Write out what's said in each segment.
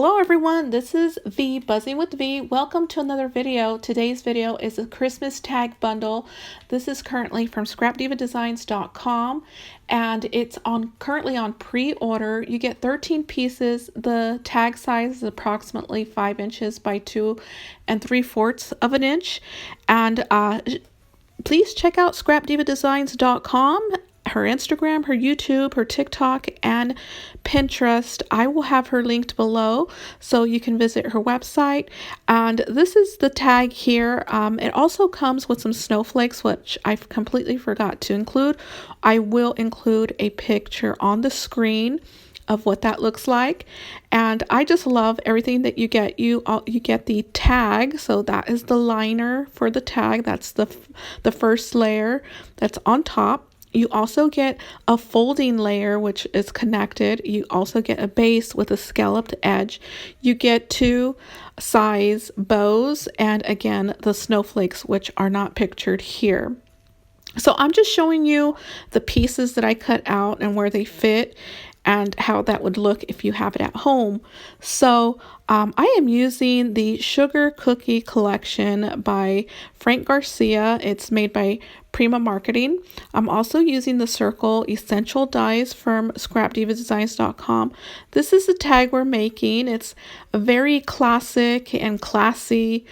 Hello everyone, this is V, Buzzing with V. Welcome to another video. Today's video is a Christmas tag bundle. This is currently from scrapdivadesigns.com and it's currently on pre-order. You get 13 pieces. The tag size is approximately 5 inches by 2 3/4 of an inch. And please check out scrapdivadesigns.com. Her Instagram, her YouTube, her TikTok, and Pinterest. I will have her linked below so you can visit her website. And this is the tag here. It also comes with some snowflakes, which I completely forgot to include. I will include a picture on the screen of what that looks like. And I just love everything that you get. You get the tag, so that is the liner for the tag. That's the first layer that's on top. You also get a folding layer which is connected. You also get a base with a scalloped edge. You get 2 size bows and again the snowflakes, which are not pictured here. So I'm just showing you the pieces that I cut out and where they fit and how that would look if you have it at home. So I am using the Sugar Cookie Collection by Frank Garcia. It's made by Prima Marketing. I'm also using the Circle Essential Dies from scrapdivadesigns.com. This is the tag we're making. It's a very classic and classy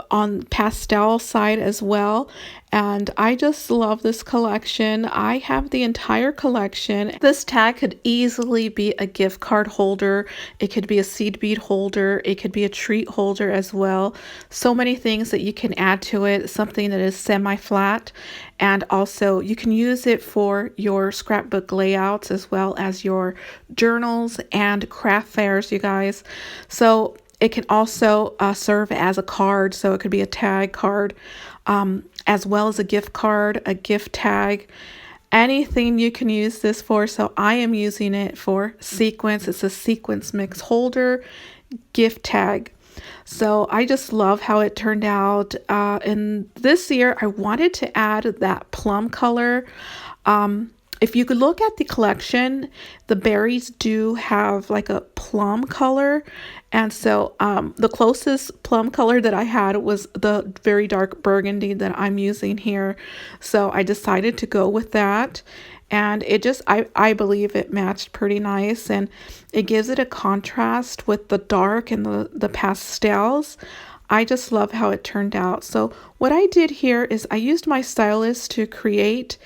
on pastel side as well, and I just love this collection. I have the entire collection. This tag could easily be a gift card holder, it could be a seed bead holder, it could be a treat holder as well. So many things that you can add to it, something that is semi-flat, and also you can use it for your scrapbook layouts as well as your journals and craft fairs, you guys. So it can also serve as a card, so it could be a tag card, as well as a gift card, a gift tag, anything you can use this for. So I am using it for sequins. It's a sequins mix holder, gift tag. So I just love how it turned out. And this year I wanted to add that plum color. If you could look at the collection, the berries do have like a plum color. And so the closest plum color that I had was the very dark burgundy that I'm using here. So I decided to go with that. And it just, I believe it matched pretty nice. And it gives it a contrast with the dark and the pastels. I just love how it turned out. So what I did here is I used my stylus to create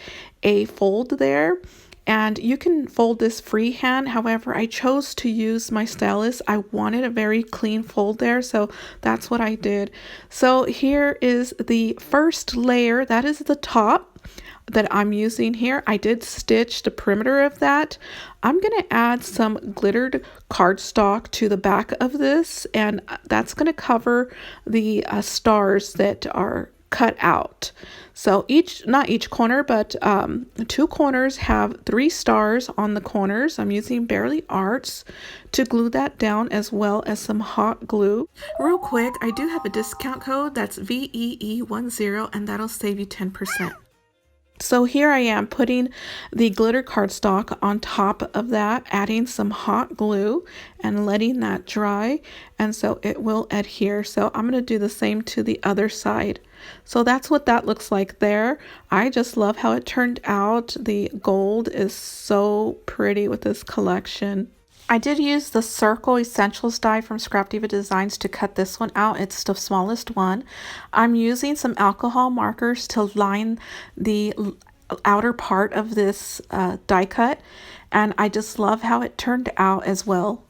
a fold there, and you can fold this freehand. However, I chose to use my stylus. I wanted a very clean fold there, so that's what I did. So here is the first layer. That is the top that I'm using here. I did stitch the perimeter of that. I'm going to add some glittered cardstock to the back of this, and that's going to cover the stars that are cut out. So not each corner, but 2 corners have 3 stars on the corners. I'm using Barely Arts to glue that down, as well as some hot glue. Real quick, I do have a discount code that's VEE10, and that'll save you 10%. So here I am putting the glitter cardstock on top of that, adding some hot glue and letting that dry, and so it will adhere. So I'm going to do the same to the other side. So that's what that looks like there. I just love how it turned out. The gold is so pretty with this collection. I did use the Circle Essentials die from ScrapDiva Designs to cut this one out. It's the smallest one. I'm using some alcohol markers to line the outer part of this die cut, and I just love how it turned out as well.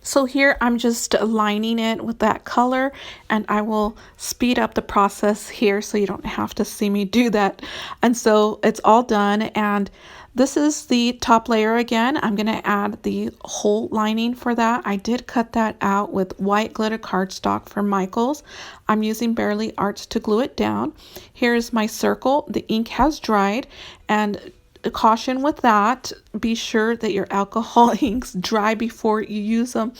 So here I'm just lining it with that color, and I will speed up the process here so you don't have to see me do that. And so it's all done, and this is the top layer again. I'm going to add the whole lining for that. I did cut that out with white glitter cardstock from Michaels. I'm using Barely Arts to glue it down. Here's my circle. The ink has dried, and caution with that, be sure that your alcohol inks dry before you use them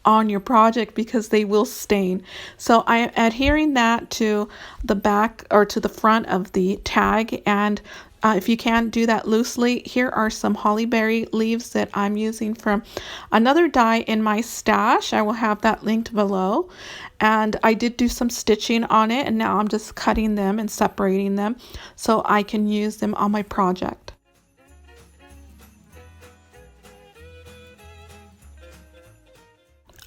on your project because they will stain. So I am adhering that to the back or to the front of the tag, and If you can, do that loosely. Here are some holly berry leaves that I'm using from another die in my stash. I will have that linked below. And I did do some stitching on it, and now I'm just cutting them and separating them so I can use them on my project.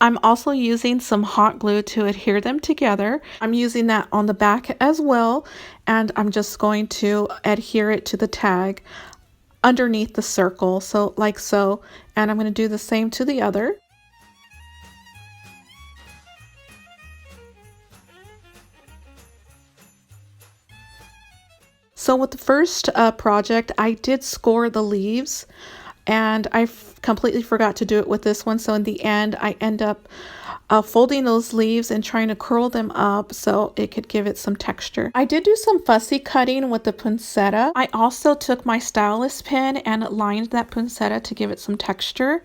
I'm also using some hot glue to adhere them together. I'm using that on the back as well, and I'm just going to adhere it to the tag underneath the circle, so like so, and I'm going to do the same to the other. So with the first project, I did score the leaves, and I completely forgot to do it with this one. So in the end, I end up folding those leaves and trying to curl them up so it could give it some texture. I did do some fussy cutting with the poinsettia. I also took my stylus pen and lined that poinsettia to give it some texture.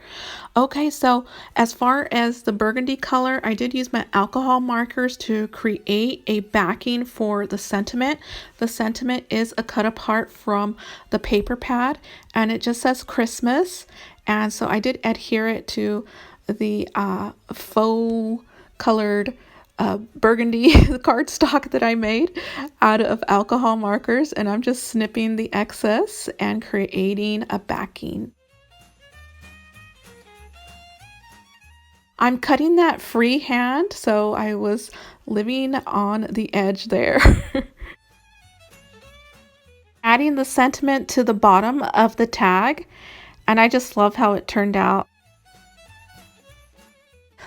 Okay, so as far as the burgundy color, I did use my alcohol markers to create a backing for the sentiment. The sentiment is a cut apart from the paper pad, and it just says Christmas. And so I did adhere it to the faux colored burgundy cardstock that I made out of alcohol markers, and I'm just snipping the excess and creating a backing. I'm cutting that freehand, so I was living on the edge there. Adding the sentiment to the bottom of the tag, and I just love how it turned out.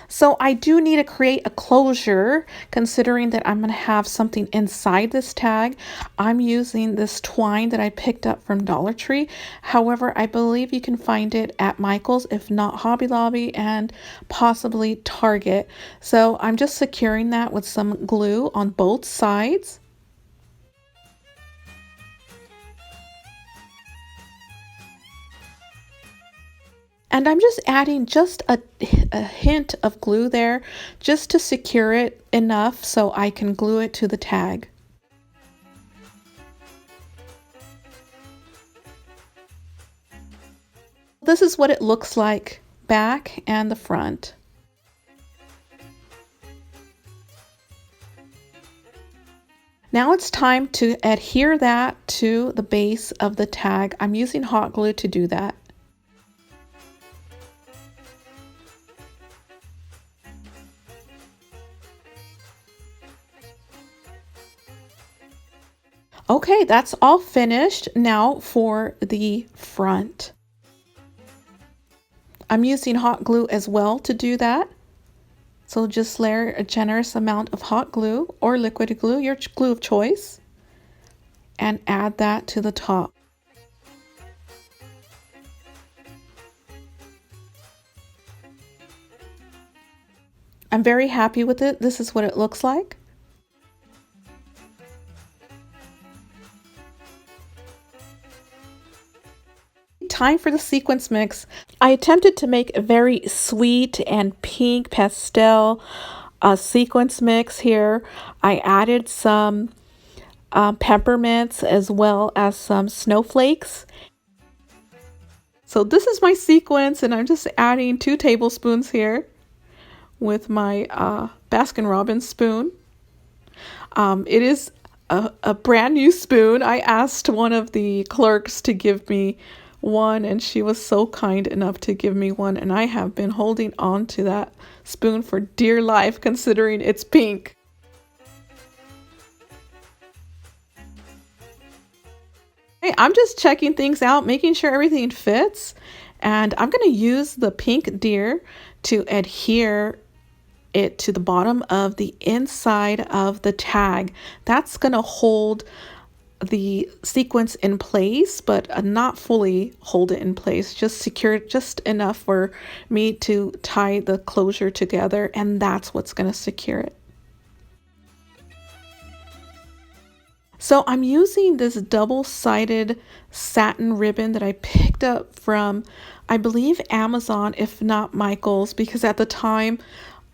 So I do need to create a closure, considering that I'm going to have something inside this tag. I'm using this twine that I picked up from Dollar Tree. However, I believe you can find it at Michael's, if not Hobby Lobby, and possibly Target. So I'm just securing that with some glue on both sides. And I'm just adding just a hint of glue there just to secure it enough so I can glue it to the tag. This is what it looks like back and the front. Now it's time to adhere that to the base of the tag. I'm using hot glue to do that. Okay, that's all finished. Now for the front. I'm using hot glue as well to do that. So just layer a generous amount of hot glue or liquid glue, your glue of choice, and add that to the top. I'm very happy with it. This is what it looks like. Time for the sequence mix. I attempted to make a very sweet and pink pastel sequence mix here. I added some peppermints as well as some snowflakes. So this is my sequence, and I'm just adding 2 tablespoons here with my Baskin-Robbins spoon. It is a brand new spoon. I asked one of the clerks to give me one, and she was so kind enough to give me one, and I have been holding on to that spoon for dear life considering it's pink. Hey, I'm just checking things out, making sure everything fits, and I'm going to use the pink deer to adhere it to the bottom of the inside of the tag. That's going to hold the sequence in place, but not fully hold it in place, just secure it just enough for me to tie the closure together, and that's what's going to secure it. So I'm using this double-sided satin ribbon that I picked up from, I believe, Amazon, if not Michael's, because at the time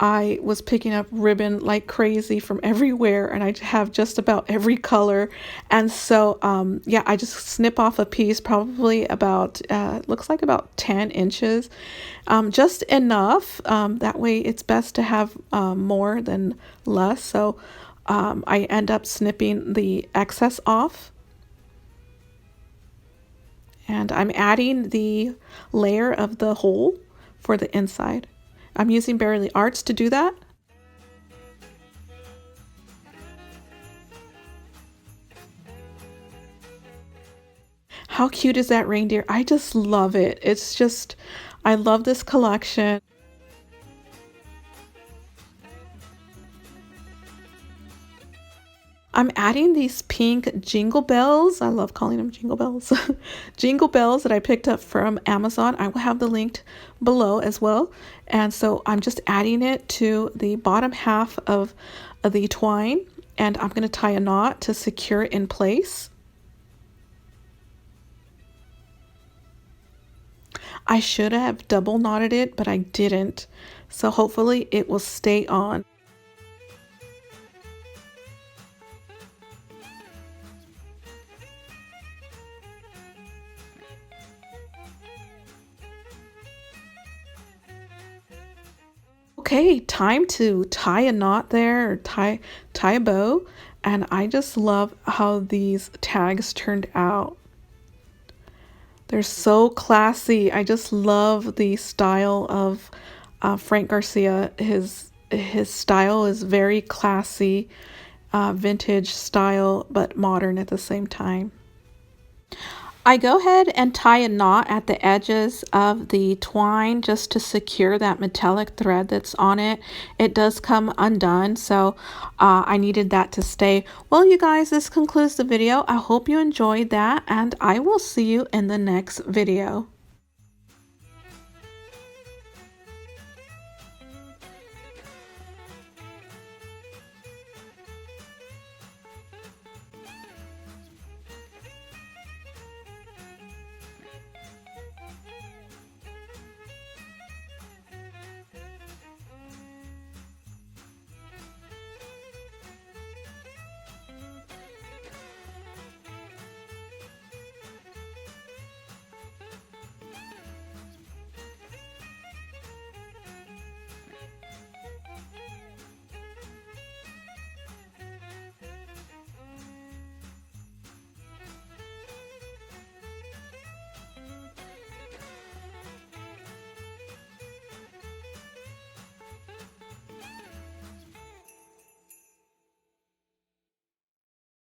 I was picking up ribbon like crazy from everywhere, and I have just about every color. And so, yeah, I just snip off a piece, probably about, looks like about 10 inches, just enough. That way it's best to have more than less. So I end up snipping the excess off. And I'm adding the layer of the hole for the inside. I'm using Bearly Arts to do that. How cute is that reindeer? I just love it. It's just, I love this collection. I'm adding these pink jingle bells. I love calling them jingle bells. Jingle bells that I picked up from Amazon. I will have the link below as well. And so I'm just adding it to the bottom half of the twine, and I'm going to tie a knot to secure it in place. I should have double knotted it, but I didn't. So hopefully it will stay on. Okay, time to tie a knot there, or tie a bow, and I just love how these tags turned out. They're so classy. I just love the style of Frank Garcia. His style is very classy, vintage style, but modern at the same time. I go ahead and tie a knot at the edges of the twine just to secure that metallic thread that's on it. It does come undone, so I needed that to stay. Well, you guys, this concludes the video. I hope you enjoyed that, and I will see you in the next video.